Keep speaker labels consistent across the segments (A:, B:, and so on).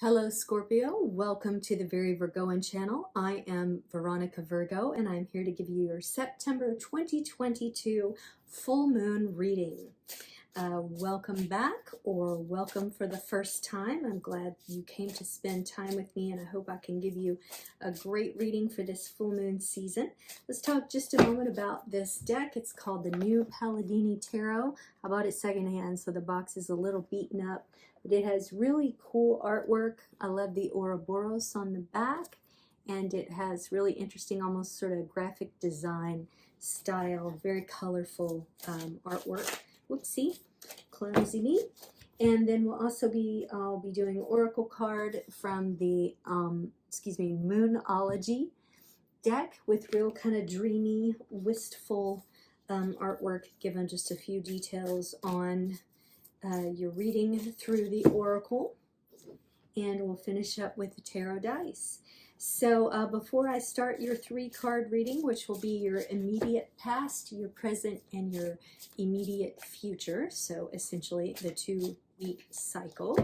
A: Hello Scorpio, welcome to the Very Virgoan channel. I am Veronica Virgo and I'm here to give you your September 2022 full moon reading. Welcome back or welcome for the first time. I'm glad you came to spend time with me and I hope I can give you a great reading for this full moon season. Let's talk just a moment about this deck. It's called the New Palladini Tarot. I bought it secondhand, so the box is a little beaten up, but it has really cool artwork. I love the Ouroboros on the back, and it has really interesting, almost sort of graphic design style, very colorful artwork. Whoopsie, clumsy me. And then I'll be doing an oracle card from the Moonology deck with real kind of dreamy, wistful artwork, given just a few details on your reading through the oracle. And we'll finish up with the tarot dice. So before I start your 3-card reading, which will be your immediate past, your present, and your immediate future, so essentially the 2-week cycle,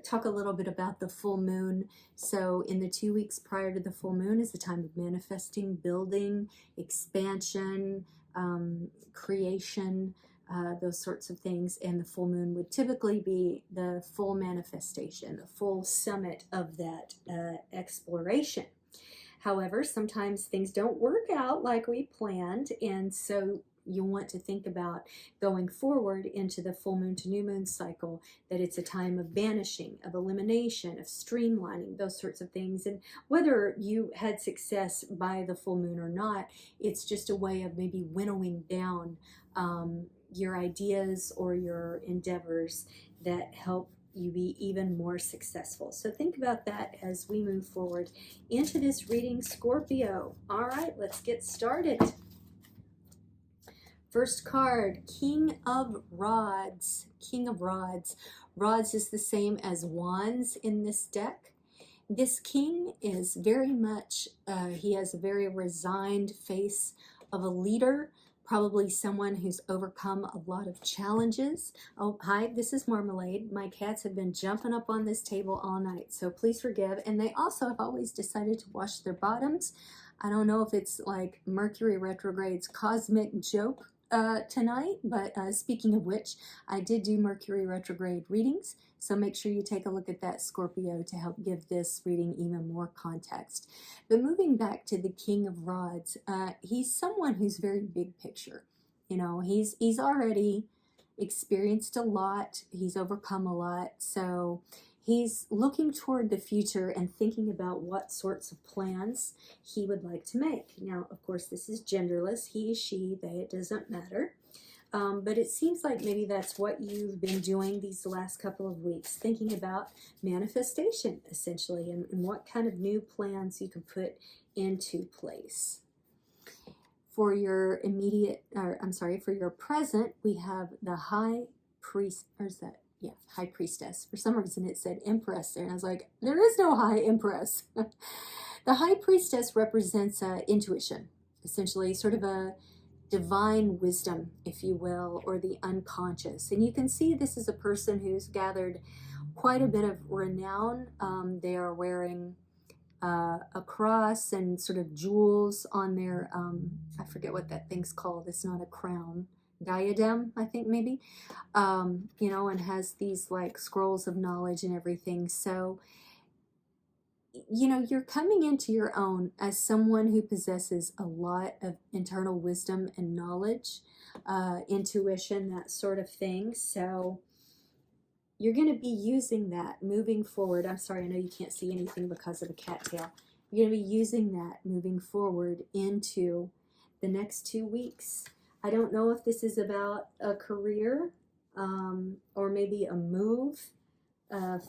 A: talk a little bit about the full moon. So in the 2 weeks prior to the full moon is the time of manifesting, building, expansion, creation, those sorts of things, and the full moon would typically be the full manifestation, the full summit of that exploration. However, sometimes things don't work out like we planned, and so you'll want to think about going forward into the full moon to new moon cycle, that it's a time of banishing, of elimination, of streamlining, those sorts of things. And whether you had success by the full moon or not, it's just a way of maybe winnowing down your ideas or your endeavors that help you be even more successful. So think about that as we move forward into this reading, Scorpio. All right, let's get started. First card, King of Rods. King of Rods. Rods is the same as wands in this deck. This king is very much, he has a very resigned face of a leader, probably someone who's overcome a lot of challenges. Oh, hi, this is Marmalade. My cats have been jumping up on this table all night, so please forgive. And they also have always decided to wash their bottoms. I don't know if it's like Mercury retrograde's cosmic joke tonight, but speaking of which, I did do Mercury retrograde readings, so make sure you take a look at that, Scorpio, to help give this reading even more context. But moving back to the King of Rods, he's someone who's very big picture. You know, he's already experienced a lot, he's overcome a lot, so he's looking toward the future and thinking about what sorts of plans he would like to make. Now, of course, this is genderless, he, she, they, it doesn't matter. But it seems like maybe that's what you've been doing these last couple of weeks, thinking about manifestation, essentially, and what kind of new plans you can put into place. For your for your present, we have the High Priest, or is that? Yeah, High Priestess. For some reason it said Empress there, and I was like, there is no High Empress. The High Priestess represents intuition, essentially, sort of a divine wisdom, if you will, or the unconscious. And you can see this is a person who's gathered quite a bit of renown. They are wearing a cross and sort of jewels on their, I forget what that thing's called. It's not a crown. Diadem, I think maybe, you know, and has these like scrolls of knowledge and everything. So, you know, you're coming into your own as someone who possesses a lot of internal wisdom and knowledge, intuition, that sort of thing. So you're going to be using that moving forward. I'm sorry, I know you can't see anything because of the cattail. You're going to be using that moving forward into the next 2 weeks. I don't know if this is about a career or maybe a move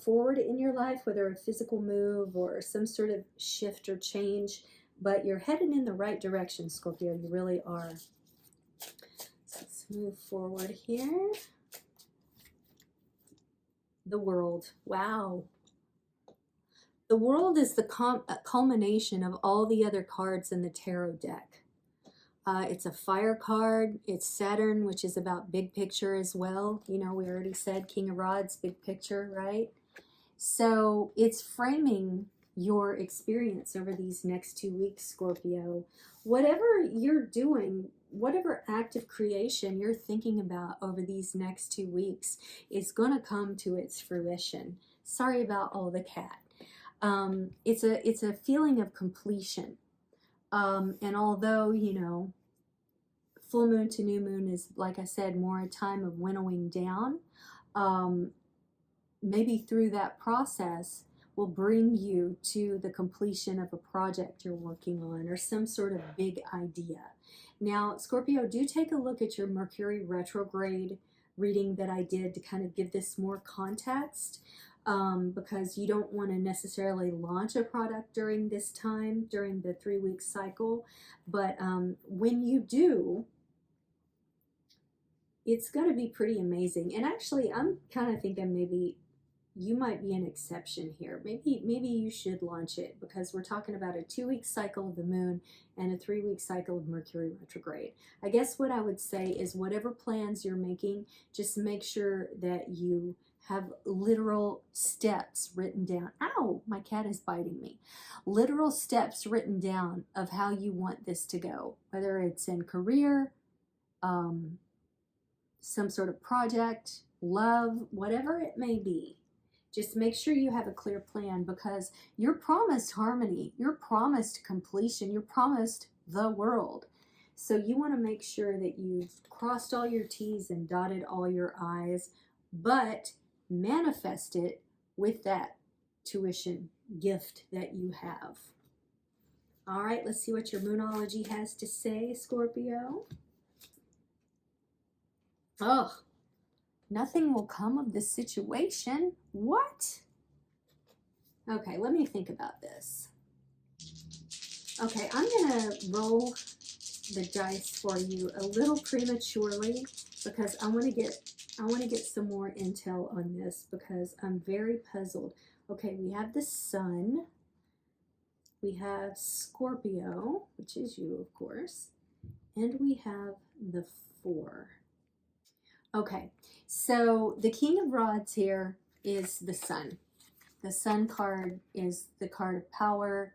A: forward in your life, whether a physical move or some sort of shift or change, but you're headed in the right direction, Scorpio. You really are. So let's move forward here. The World. Wow. The World is the culmination of all the other cards in the tarot deck. It's a fire card. It's Saturn, which is about big picture as well. You know, we already said King of Rods, big picture, right? So it's framing your experience over these next 2 weeks, Scorpio. Whatever you're doing, whatever act of creation you're thinking about over these next 2 weeks is going to come to its fruition. Sorry about all the cat. It's a feeling of completion. And although, you know, full moon to new moon is, like I said, more a time of winnowing down, maybe through that process will bring you to the completion of a project you're working on or some sort of big idea. Now, Scorpio, do take a look at your Mercury retrograde reading that I did to kind of give this more context, because you don't want to necessarily launch a product during this time, during the 3-week cycle. But when you do, it's going to be pretty amazing. And actually, I'm kind of thinking maybe you might be an exception here. Maybe you should launch it, because we're talking about a 2-week cycle of the moon and a 3-week cycle of Mercury retrograde. I guess what I would say is whatever plans you're making, just make sure that you have literal steps written down. Ow, my cat is biting me. Literal steps written down of how you want this to go, whether it's in career, some sort of project, love, whatever it may be. Just make sure you have a clear plan, because you're promised harmony, you're promised completion, you're promised the world. So you want to make sure that you've crossed all your T's and dotted all your I's, but manifest it with that tuition gift that you have. All right, let's see what your Moonology has to say, Scorpio. Oh, nothing will come of this situation. What? Okay, let me think about this. Okay, I'm going to roll the dice for you a little prematurely, because I want to get some more intel on this, because I'm very puzzled. Okay, we have the Sun. We have Scorpio, which is you, of course. And we have the 4. Okay, so the King of Rods here is the Sun. The Sun card is the card of power,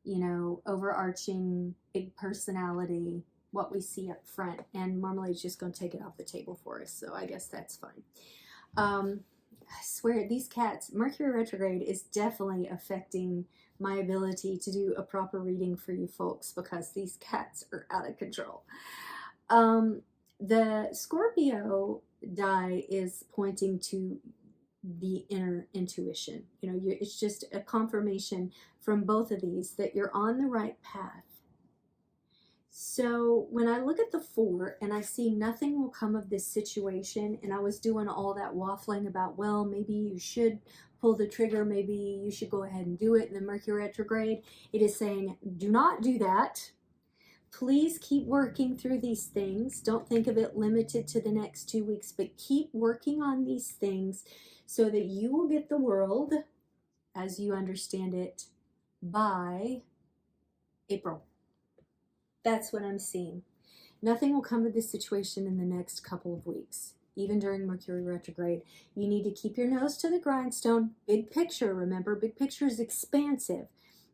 A: you know, overarching, big personality, what we see up front. And Marmalade's just going to take it off the table for us, so I guess that's fine. I swear, these cats, Mercury retrograde is definitely affecting my ability to do a proper reading for you folks, because these cats are out of control. The Scorpio die is pointing to the inner intuition. You know, it's just a confirmation from both of these that you're on the right path. So when I look at the 4 and I see nothing will come of this situation, and I was doing all that waffling about, well, maybe you should pull the trigger, maybe you should go ahead and do it in the Mercury retrograde, it is saying, do not do that. Please keep working through these things. Don't think of it limited to the next 2 weeks, but keep working on these things so that you will get the world as you understand it by April. That's what I'm seeing. Nothing will come of this situation in the next couple of weeks, even during Mercury retrograde. You need to keep your nose to the grindstone. Big picture, remember, big picture is expansive.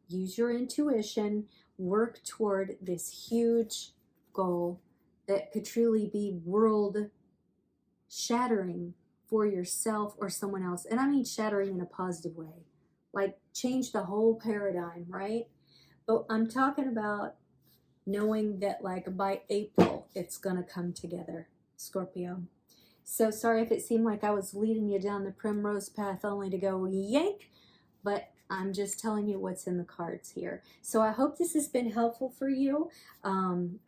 A: Use your intuition. Work toward this huge goal that could truly be world shattering for yourself or someone else. And I mean shattering in a positive way, like change the whole paradigm, right? But I'm talking about knowing that like by April, it's going to come together, Scorpio. So sorry if it seemed like I was leading you down the primrose path only to go yank, but I'm just telling you what's in the cards here. So I hope this has been helpful for you.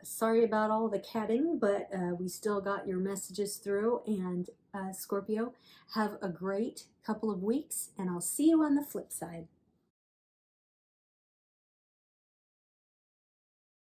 A: Sorry about all the catting, but we still got your messages through. And Scorpio, have a great couple of weeks, and I'll see you on the flip side.